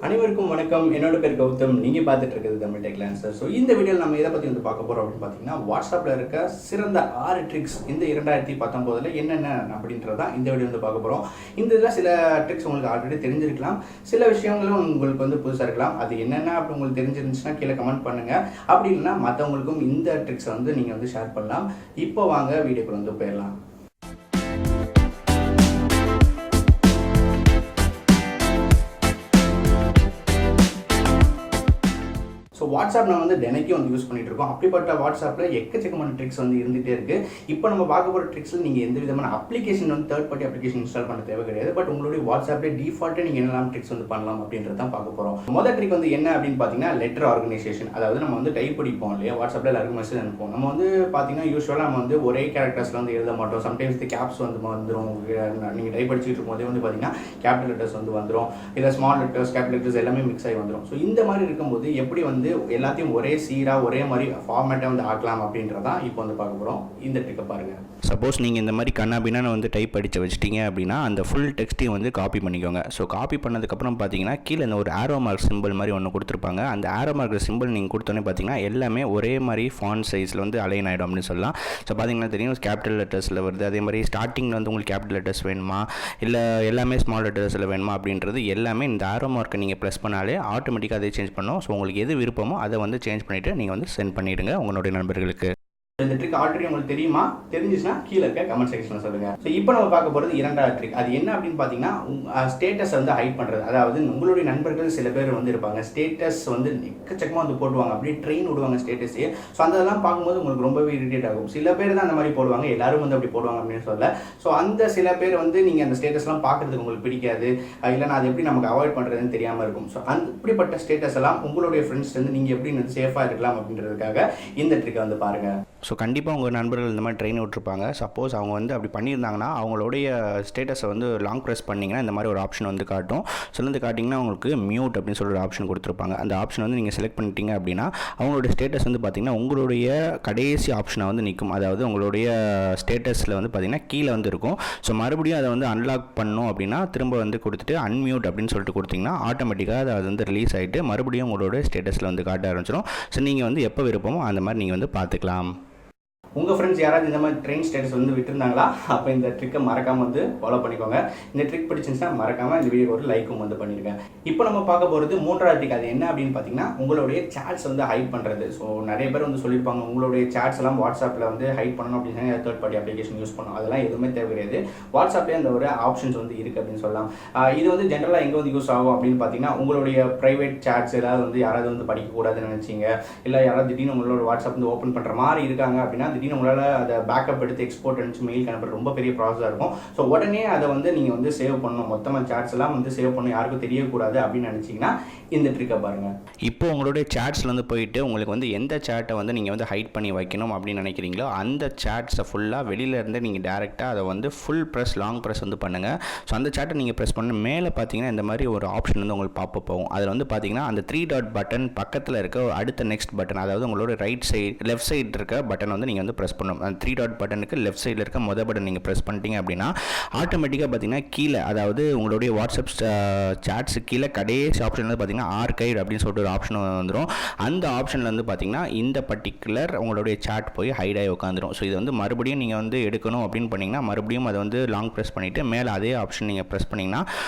அனைவருக்கும் வணக்கம். என்னோட பேர் கௌதம். நீங்கள் பார்த்துட்டு இருக்கிறது TechLancer. ஸோ இந்த வீடியோவில் நம்ம எதை பற்றி வந்து பார்க்க போகிறோம் அப்படின்னு பார்த்தீங்கன்னா, வாட்ஸ்அப்பில் இருக்க சிறந்த 6 ட்ரிக்ஸ் இந்த 2019 என்னென்ன அப்படின்றதான் இந்த வீடியோ வந்து பார்க்க போகிறோம். இந்த இதில் சில ட்ரிக்ஸ் உங்களுக்கு ஆல்ரெடி தெரிஞ்சிருக்கலாம், சில விஷயங்களும் உங்களுக்கு வந்து புதுசாக இருக்கலாம். அது என்னென்ன அப்படி உங்களுக்கு தெரிஞ்சிருந்துச்சுன்னா கீழே கமெண்ட் பண்ணுங்கள். அப்படி இல்லைன்னா மற்றவங்களுக்கும் இந்த ட்ரிக்ஸை வந்து நீங்கள் வந்து ஷேர் பண்ணலாம். இப்போ வாங்க வீடியோக்குள்ள வந்து போயிடலாம். ஸோ வாட்ஸ்அப் நம்ம வந்து தினைக்கும் வந்து யூஸ் பண்ணிட்டு இருக்கோம். அப்படிப்பட்ட வாட்ஸ்அப்பில் எக்கச்சக்கமான ட்ரிக்ஸ் வந்து இருந்துகிட்டே இருக்குது. இப்போ நம்ம பார்க்க போகிற ட்ரிக்ஸில் நீங்கள் எந்த விதமான அப்ளிகேஷன் வந்து தேர்ட் பார்ட்டி அப்ளிகேஷன் இன்ஸ்டால் பண்ண தேவை கிடையாது. பட் உங்களுடைய வாட்ஸ்அப்பில் டிஃபால்ட்டாக நீங்கள் என்னெல்லாம் ட்ரிக்ஸ் வந்து பண்ணலாம் அப்படின்றது தான் பார்க்க போகிறோம். முதல் ட்ரிக் வந்து என்ன அப்படின்னு பார்த்தீங்கன்னா, லெட்டர் ஆர்கனைசேஷன். அதாவது நம்ம வந்து டைப் படிப்போம் இல்லையா, வாட்ஸ்அப்பில் எல்லாருக்கும் மெசேஜ் அனுப்புவோம். நம்ம வந்து பார்த்தீங்கன்னா யூஸ்வலாக நம்ம வந்து ஒரே கேரக்டர்ஸில் வந்து எழுத மாட்டோம். சம்டைம்ஸ் இந்த கேப்ஸ் வந்து வந்துடும். நீங்கள் டைப் படிச்சுட்டு இருக்கும்போதே வந்து பார்த்தீங்கன்னா கேபிட்டல் லெட்டர்ஸ் வந்து வந்துடும், இல்லை ஸ்மால் லெட்டர்ஸ் கேபிட்டல் லெட்டர்ஸ் எல்லாமே மிக்ஸ் ஆகி வந்துடும். ஸோ இந்த மாதிரி இருக்கும்போது எப்படி வந்து எல்லாத்தையும் ஒரே சீராக ஒரே மாதிரி ஃபார்மேட்டை வந்து ஆக்கலாம் அப்படின்றதான் இப்போ வந்து பார்க்க போகிறோம். இந்த ட்ரிக்கை பாருங்கள். சப்போஸ் நீங்கள் இந்த மாதிரி கண்ணாபின்னு வந்து டைப் அடித்து வச்சிட்டிங்க அப்படின்னா அந்த ஃபுல் டெக்ஸ்ட்டையும் வந்து காப்பி பண்ணிக்கோங்க. ஸோ காப்பி பண்ணதுக்கப்புறம் பார்த்தீங்கன்னா கீழே இந்த ஒரு ஆரோ மார்க் சிம்பிள் மாதிரி ஒன்று கொடுத்துருப்பாங்க. அந்த ஆரோ மார்க் சிம்பிள் நீங்கள் கொடுத்தோன்னே பார்த்தீங்கன்னா எல்லாமே ஒரே மாதிரி ஃபாண்ட் சைஸில் வந்து அலைன் ஆகிடும் அப்படின்னு சொல்லலாம். ஸோ பார்த்தீங்கன்னா தெரியும், கேபிட்டல் லெட்டர்ஸில் வருது. அதே மாதிரி ஸ்டார்டிங்கில் வந்து உங்களுக்கு கேபிட்டல் லெட்டர்ஸ் வேணுமா இல்லை எல்லாமே ஸ்மால் லெட்டர்ஸில் வேணுமா அப்படின்றது எல்லாமே இந்த ஆரோ மார்க்கை நீங்கள் ப்ரெஸ் பண்ணாலே ஆட்டோமேட்டிக்காக அதே சேஞ்ச் பண்ணும். ஸோ உங்களுக்கு எது விருப்பமோ அதை வந்து சேஞ்ச் பண்ணிவிட்டு நீங்கள் வந்து சென்ட் பண்ணிவிடுங்க உங்களுடைய நண்பர்களுக்கு. இந்த ட்ரிக் ஆல்ரெடி உங்களுக்கு தெரியுமா? தெரிஞ்சிச்சுன்னா கீழே இருக்க கமெண்ட் செக்ஷனில் சொல்லுங்கள். ஸோ இப்போ நம்ம பார்க்க போகிறது இரண்டாவது ட்ரிக். அது என்ன அப்படின்னு பார்த்தீங்கன்னா, ஸ்டேட்டஸ் வந்து ஹைட் பண்ணுறது. அதாவது உங்களுடைய நண்பர்கள் சில பேர் வந்து இருப்பாங்க, ஸ்டேட்டஸ் வந்து எக்கச்சக்கமாக வந்து போடுவாங்க, அப்படியே ட்ரெயின் விடுவாங்க ஸ்டேட்டஸே. ஸோ அதெல்லாம் பார்க்கும்போது உங்களுக்கு ரொம்பவே இரிட்டேட் ஆகும். சில பேர் தான் அந்த மாதிரி போடுவாங்க, எல்லாரும் வந்து அப்படி போடுவாங்க அப்படின்னு சொல்ல. ஸோ அந்த சில பேர் வந்து நீங்கள் அந்த ஸ்டேட்டஸ்லாம் பார்க்குறதுக்கு உங்களுக்கு பிடிக்காது, இல்லைனா அது எப்படி நமக்கு அவாய்ட் பண்ணுறதுன்னு தெரியாமல் இருக்கும். ஸோ அப்படிப்பட்ட ஸ்டேட்டஸ் எல்லாம் உங்களுடைய ஃப்ரெண்ட்ஸ் வந்து நீங்கள் எப்படி வந்து சேஃபாக இருக்கலாம் அப்படின்றதுக்காக இந்த ட்ரிக்கை வந்து பாருங்கள். ஸோ கண்டிப்பாக உங்கள் நண்பர்கள் இந்த மாதிரி ட்ரெயின் விட்டுருப்பாங்க. சப்போஸ் அவங்க வந்து அப்படி பண்ணியிருந்தாங்கன்னா அவங்களுடைய ஸ்டேட்டஸை வந்து லாங் ப்ரெஸ் பண்ணிங்கன்னா இந்த மாதிரி ஒரு ஆப்ஷன் வந்து காட்டும். ஸோ வந்து காட்டிங்கன்னா உங்களுக்கு மியூட் அப்படின்னு சொல்லி ஒரு ஆப்ஷன் கொடுத்துருப்பாங்க. அந்த ஆப்ஷன் வந்து நீங்கள் செலக்ட் பண்ணிட்டீங்க அப்படின்னா அவங்களுடைய ஸ்டேட்டஸ் வந்து பார்த்திங்கன்னா உங்களுடைய கடைசி ஆப்ஷனை வந்து நிற்கும். அதாவது உங்களுடைய ஸ்டேட்டஸில் வந்து பார்த்திங்கன்னா கீழே வந்து இருக்கும். ஸோ மறுபடியும் அதை வந்து அன்லாக் பண்ணணும் அப்படின்னா திரும்ப வந்து கொடுத்துட்டு அன்மியூட் அப்படின்னு சொல்லிட்டு கொடுத்திங்கன்னா ஆட்டோமேட்டிக்காக அது வந்து ரிலீஸ் ஆகிட்டு மறுபடியும் உங்களோட ஸ்டேட்டஸில் வந்து காட்ட ஆரம்பிச்சிடும். ஸோ நீங்கள் வந்து எப்போ விருப்பமோ அந்த மாதிரி நீங்கள் வந்து பார்த்துக்கலாம். உங்கள் ஃப்ரெண்ட்ஸ் யாராவது இந்த மாதிரி ட்ரெயின் ஸ்டேட்டஸ் வந்து விட்டுருந்தாங்களா? அப்போ இந்த ட்ரிக்கை மறக்காமல் வந்து ஃபாலோ பண்ணிக்கோங்க. இந்த ட்ரிக் பிடிச்சிருந்துச்சுன்னா மறக்காமல் இந்த வீடியோ ஒரு லைக்கும் வந்து பண்ணியிருக்கேன். இப்போ நம்ம பார்க்க போகிறது மூன்றாவது ட்ரிக். அது என்ன அப்படின்னு பார்த்தீங்கன்னா, உங்களுடைய சேட்ஸ் வந்து ஹைட் பண்ணுறது. ஸோ நிறைய பேர் வந்து சொல்லியிருப்பாங்க, உங்களுடைய சேட்ஸ் எல்லாம் வாட்ஸ்அப்பில் வந்து ஹைட் பண்ணணும் அப்படின்னா தேர்ட் பார்ட்டி அப்ளிகேஷன் யூஸ் பண்ணணும். அதெல்லாம் எதுவுமே தேவை கிடையாது. வாட்ஸ்அப்லேயே அந்த ஒரு ஆப்ஷன்ஸ் வந்து இருக்குது அப்படின்னு சொல்லலாம். இது வந்து ஜென்ரலாக எங்கே வந்து யூஸ் ஆகும் அப்படின்னு பார்த்தீங்கன்னா, உங்களுடைய ப்ரைவேட் சேட்ஸ் ஏதாவது வந்து யாராவது வந்து படிக்கக்கூடாதுன்னு நினச்சிங்க, இல்லை யாராவது திடீர்னு உங்களோட வாட்ஸ்அப் வந்து ஓப்பன் பண்ணுற மாதிரி இருக்காங்க அப்படின்னா உங்களால் அதை பேக்கப் எடுத்து எக்ஸ்போர்ட் அனுப்பிச்சு மெயில் அனுப்புறது ரொம்ப பெரிய ப்ராசஸாக இருக்கும். ஸோ உடனே அதை வந்து நீங்கள் வந்து சேவ் பண்ணணும், மொத்தமாக சாட்ஸ் எல்லாம் வந்து சேவ் பண்ணணும், யாருக்கும் தெரியக்கூடாது அப்படின்னு நினச்சிங்கன்னா இந்த ட்ரிக்கை பாருங்கள். இப்போ உங்களுடைய சாட்ஸில் வந்து போயிட்டு உங்களுக்கு வந்து எந்த சேட்டை வந்து நீங்கள் வந்து ஹைட் பண்ணி வைக்கணும் அப்படின்னு நினைக்கிறீங்களோ அந்த சாட்ஸை ஃபுல்லாக வெளியிலேருந்து நீங்கள் டேரெக்டாக அதை வந்து ஃபுல் ப்ரெஸ் லாங் ப்ரெஸ் வந்து பண்ணுங்கள். ஸோ அந்த சாட்டை நீங்கள் ப்ரெஸ் பண்ண மேலே பார்த்தீங்கன்னா இந்த மாதிரி ஒரு ஆப்ஷன் வந்து உங்களுக்கு பாப்பப் போகும். அதில் வந்து பார்த்தீங்கன்னா அந்த 3 டாட் பட்டன் பக்கத்தில் இருக்க அடுத்த நெக்ஸ்ட் பட்டன், அதாவது உங்களோட ரைட் சைடு லெஃப்ட் சைடு இருக்க பட்டன் வந்து நீங்கள் வந்து ப்ரெஸ் பண்ணணும். அந்த 3 டாட் பட்டனுக்கு லெஃப்ட் சைடில் இருக்க மொதல் பட்டன் நீங்கள் ப்ரெஸ் பண்ணிட்டீங்க அப்படின்னா ஆட்டோமேட்டிக்காக பார்த்தீங்கன்னா கீழே, அதாவது உங்களுடைய வாட்ஸ்அப் சாட்ஸு கீழே கடைசி ஆப்ஷன் வந்து பார்த்தீங்கன்னா ஆர்கைவ் அப்படின்னு சொல்லிட்டு ஒரு ஆப்ஷன் வந்துடும். அந்த ஆப்ஷனில் வந்து பார்த்தீங்கன்னா இந்த பர்டிகுலர் உங்களுடைய சாட் போய் ஹைட் ஆகி உட்காந்துரும். ஸோ இது வந்து மறுபடியும் நீங்கள் வந்து எடுக்கணும் அப்படின்னு பண்ணிங்கன்னா மறுபடியும் அதை வந்து லாங் ப்ரெஸ் பண்ணிவிட்டு மேலே அதே ஆப்ஷன் நீங்கள் ப்ரெஸ் பண்ணிங்கன்னா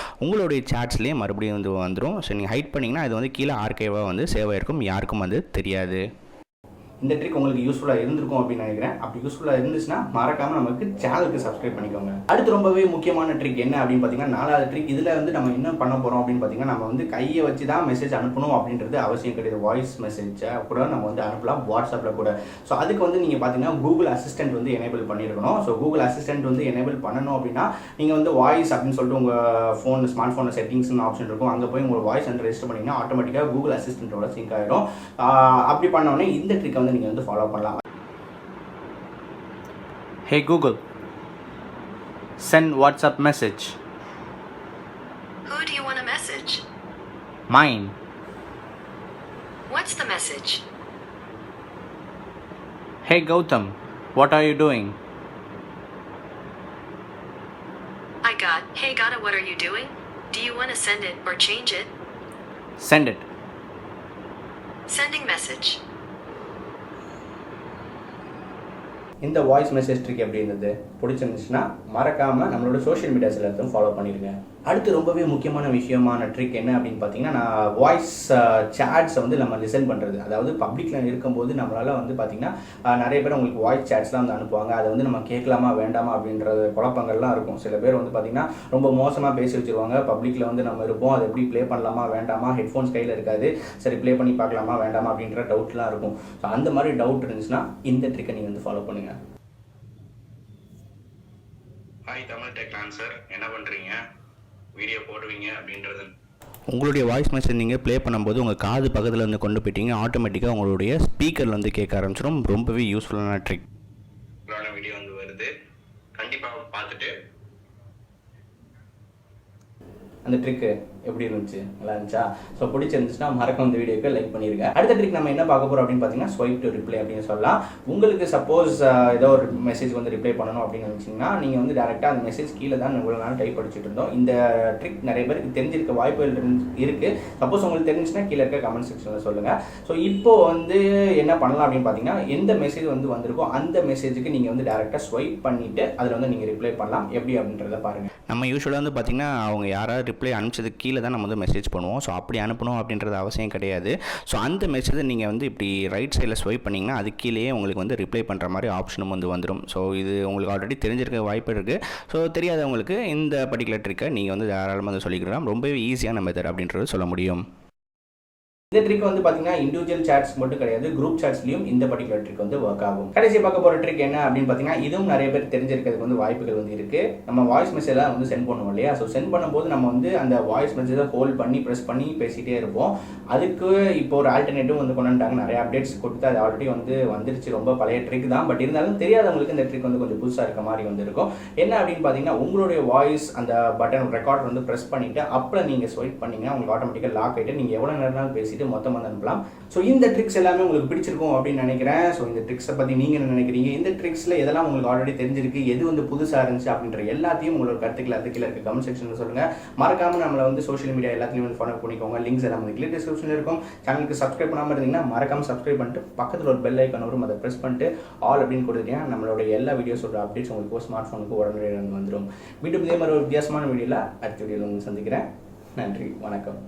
உங்களுடைய சாட்ஸ்லேயே மறுபடியும் வந்து வந்துடும். ஸோ நீங்கள் ஹைட் பண்ணிங்கன்னா இது வந்து கீழே ஆர்கைவாக வந்து சேவ் ஆகிருக்கும், யாருக்கும் வந்து தெரியாது. இந்த ட்ரிக் உங்களுக்கு யூஸ்ஃபுல்லாக இருந்திருக்கும் அப்படின்னு நினைக்கிறேன். அப்படி யூஸ்ஃபுல்லாக இருந்துச்சுன்னா மறக்காமல் நமக்கு சேனலுக்கு சப்ஸ்கிரைப் பண்ணிக்கோங்க. அடுத்து ரொம்பவே முக்கியமான ட்ரிக் என்ன அப்படின்னு பார்த்தீங்கன்னா, 4வது ட்ரிக். இதில் வந்து நம்ம என்ன பண்ண போகிறோம் அப்படின்னு பார்த்தீங்கன்னா, நம்ம வந்து கையை வச்சு தான் மெசேஜ் அனுப்பணும் அப்படின்றது அவசியம் கிடையாது. வாய்ஸ் மெசேஜை கூட நம்ம வந்து அனுப்பலாம் வாட்ஸ்அப்பில் கூட. ஸோ அதுக்கு வந்து நீங்கள் பார்த்தீங்கன்னா கூகுள் அசிஸ்டன்ட் வந்து எனேபிள் பண்ணியிருக்கணும். ஸோ கூகுள் அசிஸ்டன்ட் வந்து எனேபிள் பண்ணணும் அப்படின்னா நீங்கள் வந்து வாய்ஸ் அப்படின்னு சொல்லிட்டு உங்கள் ஃபோன் ஸ்மார்ட் ஃபோனில் செட்டிங்ஸ்னு ஆப்ஷன் இருக்கும், அங்கே போய் உங்கள் வாய்ஸ் வந்து ரெஜிஸ்டர் பண்ணிங்கன்னா ஆட்டோமேட்டிக்காக கூகுள் அசிஸ்டன்ட்டோட சிங்க் ஆகிடும். அப்படி பண்ணோடனே இந்த ட்ரிக்கை நீங்கள் வந்து ஃபாலோ பண்ணலாம். Hey Google, send WhatsApp message. Who do you want to message? Mine. What's the message? Hey Gautam, what are you doing? Hey Gata, what are you doing? Do you want to send it or change it? Send it. Sending message. இந்த voice message trick எப்படி இருந்தது பிடிச்சிருந்துச்சுன்னா மறக்காமல் நம்மளோட social medias எல்லாத்தையும் follow பண்ணிடுங்க. அடுத்து ரொம்பவே முக்கியமான விஷயமான ட்ரிக் என்ன அப்படின்னு பார்த்தீங்கன்னா, நான் வாய்ஸ் சேட்ஸை வந்து நம்ம லிசன் பண்ணுறது. அதாவது பப்ளிக்கில் இருக்கும்போது நம்மளால் வந்து பார்த்திங்கன்னா நிறைய பேர் உங்களுக்கு வாய்ஸ் சேட்ஸ்லாம் வந்து அனுப்புவாங்க. அதை வந்து நம்ம கேட்கலாமா வேண்டாமா அப்படின்ற குழப்பங்கள்லாம் இருக்கும். சில பேர் வந்து பார்த்திங்கன்னா ரொம்ப மோசமாக பேசி வச்சுருவாங்க. பப்ளிக்கில் வந்து நம்ம இருப்போம், அதை எப்படி ப்ளே பண்ணலாமா வேண்டாமா, ஹெட்ஃபோன்ஸ் கையில் இருக்காது, சரி ப்ளே பண்ணி பார்க்கலாமா வேண்டாமா அப்படின்ற டவுட்லாம் இருக்கும். ஸோ அந்த மாதிரி டவுட் இருந்துச்சுன்னா இந்த ட்ரிக்கை நீங்கள் வந்து ஃபாலோ பண்ணுங்கள். ஹாய் Tamiltechlancer, என்ன பண்ணுறீங்க? வீடியோ போடுவீங்க அப்படின்றது. உங்களுடைய வாய்ஸ் மெசேஜ் நீங்கள் ப்ளே பண்ணும்போது உங்கள் காது பக்கத்தில் வந்து கொண்டு போயிட்டீங்க, ஆட்டோமேட்டிக்காக உங்களுடைய ஸ்பீக்கரில் வந்து கேட்க ஆரம்பிச்சிடும். ரொம்பவே யூஸ்ஃபுல்லான ட்ரிக். வீடியோ வந்து வருது, கண்டிப்பாக பார்த்துட்டு அந்த ட்ரிக்கு எப்படி இருந்துச்சு, நல்லா இருந்துச்சா? ஸோ பிடிச்சிருந்துச்சுன்னா மறக்காம இந்த வீடியோக்கு லைக் பண்ணிருங்க. அடுத்த ட்ரிக் நம்ம என்ன பார்க்க போகிறோம் அப்படின்னு பார்த்தீங்கன்னா ஸ்வைப் டு ரிப்ளை அப்படின்னு சொல்லலாம். உங்களுக்கு சப்போஸ் ஏதோ ஒரு மெசேஜ் வந்து ரிப்ளை பண்ணணும் அப்படின்னு நினச்சிங்கன்னா நீங்கள் வந்து டேரெக்டாக அந்த மெசேஜ் கீழே தான் இவ்வளோ நாள் டைப் படிச்சுட்டு இருந்தோம். இந்த ட்ரிக் நிறைய பேருக்கு தெரிஞ்சிருக்க வாய்ப்புகள் இருக்குது. சப்போஸ் உங்களுக்கு தெரிஞ்சுச்சுன்னா கீழே இருக்க கமெண்ட் செக்ஷனில் சொல்லுங்கள். ஸோ இப்போ வந்து என்ன பண்ணலாம் அப்படின்னு பார்த்தீங்கன்னா, எந்த மெசேஜ் வந்து வந்திருக்கோ அந்த மெசேஜுக்கு நீங்கள் வந்து டேரெக்டாக ஸ்வைப் பண்ணிவிட்டு அதில் வந்து நீங்கள் ரிப்ளை பண்ணலாம். எப்படி அப்படின்றத பாருங்கள். நம்ம யூஸ்வலாக வந்து பார்த்திங்கன்னா அவங்க யாராவது ரிப்ளை அனுப்பிச்சதுக்கு கீழே தான் நம்ம வந்து மெசேஜ் பண்ணுவோம். ஸோ அப்படி அனுப்பணும் அப்படின்றது அவசியம் கிடையாது. ஸோ அந்த மெசேஜை நீங்கள் வந்து இப்படி ரைட் சைடில் ஸ்வைப் பண்ணிங்கன்னா அது கீழேயே உங்களுக்கு வந்து ரிப்ளை பண்ணுற மாதிரி ஆப்ஷனும் வந்து வந்துடும். ஸோ இது உங்களுக்கு ஆல்ரெடி தெரிஞ்சிருக்க வாய்ப்பு இருக்குது. ஸோ தெரியாதவங்களுக்கு இந்த பர்டிகுலர் ட்ரிக்கை நீங்கள் வந்து தாராளமாக வந்து சொல்லிக்கலாம். ரொம்பவே ஈஸியான மெத்தட் அப்படின்றது சொல்ல முடியும். இந்த ட்ரிக் வந்து பார்த்தீங்கன்னா இண்டிவிஜுவல் சாட்ஸ் மட்டும் கிடையாது, குரூப் சாட்ஸ்லையும் இந்த பர்டிகுலர் ட்ரிக் வந்து ஒர்க் ஆகும். கடைசி பார்க்க போகிற ட்ரிக் என்ன அப்படின்னு பார்த்தீங்கன்னா, இதுவும் நிறைய பேர் தெரிஞ்சிருக்கிறதுக்கு வந்து வாய்ப்புகள் வந்து இருக்குது. நம்ம வாய்ஸ் மெசேஜெலாம் வந்து சென்ட் பண்ணுவோம் இல்லையா? ஸோ சென்ட் பண்ணும்போது நம்ம வந்து அந்த வாய்ஸ் மெசேஜை ஹோல்ட் பண்ணி ப்ரெஸ் பண்ணி பேசிகிட்டே இருப்போம். அதுக்கு இப்போ ஒரு ஆல்டர்னேட்டிவ் வந்து கொண்டு வந்துட்டாங்க. நிறைய அப்டேட்ஸ் கொடுத்து அது ஆல்ரெடி வந்து வந்துருச்சு. ரொம்ப பழைய ட்ரிக் தான். பட் இருந்தாலும் தெரியாதவங்களுக்கு இந்த ட்ரிக் வந்து கொஞ்சம் புதுசாக இருக்க மாதிரி வந்து இருக்கும். என்ன அப்படின்னு பார்த்தீங்கன்னா, உங்களுடைய வாய்ஸ் அந்த பட்டன் ரெக்கார்ட் வந்து ப்ரெஸ் பண்ணிவிட்டு அப்புறம் நீங்கள் ஸ்வைப் பண்ணிங்கன்னா உங்களுக்கு ஆட்டோமேட்டிக்காக லாக் ஆகிட்டு நீங்கள் எவ்வளோ நேரம் பேசி மொத்தம் வந்து அனுப்பலாம். ஸோ இந்த ட்ரிக்ஸ் எல்லாமே உங்களுக்கு பிடிச்சிருக்கும் அப்படின்னு நினைக்கிறேன். ஸோ இந்த ட்ரிக்ஸை பற்றி நீங்கள் என்ன நினைக்கிறீங்க? இந்த ட்ரிக்ஸில் எதெல்லாம் உங்களுக்கு ஆல்ரெடி தெரிஞ்சிருக்கு, எது வந்து புதுசாக இருந்துச்சு அப்படின்ற எல்லாத்தையும் உங்களோட கருத்துக்களை அதுக்கு இருக்க கமெண்ட் செக்ஷனில் சொல்லுங்கள். மறக்காமல் நம்மளை வந்து சோஷியல் மீடியா எல்லாத்தையும் வந்து ஃபாலோ பண்ணிக்கோங்க. லிங்க்ஸ் எல்லாம் வந்து கிளிக் டிஸ்கிரிப்ஷனில் இருக்கும். சேனலுக்கு சப்ஸ்கிரைப் பண்ணாமல் இருந்தீங்கன்னா மறக்காமல் சப்ஸ்கிரைப் பண்ணிட்டு பக்கத்தில் ஒரு பெல் ஐக்கான் வரும், அதை ப்ரெஸ் பண்ணிட்டு ஆல் அப்படின்னு கொடுத்தீங்கன்னா நம்மளோட எல்லா வீடியோஸோட அப்டேட்ஸ் உங்களுக்கு ஸ்மார்ட் ஃபோனுக்கு உடனே வந்துடும். மீண்டும் இதே மாதிரி ஒரு வித்தியாசமான வீடியோவில் அடுத்த வீடியோவில் வந்து சந்திக்கிறேன். நன்றி, வணக்கம்.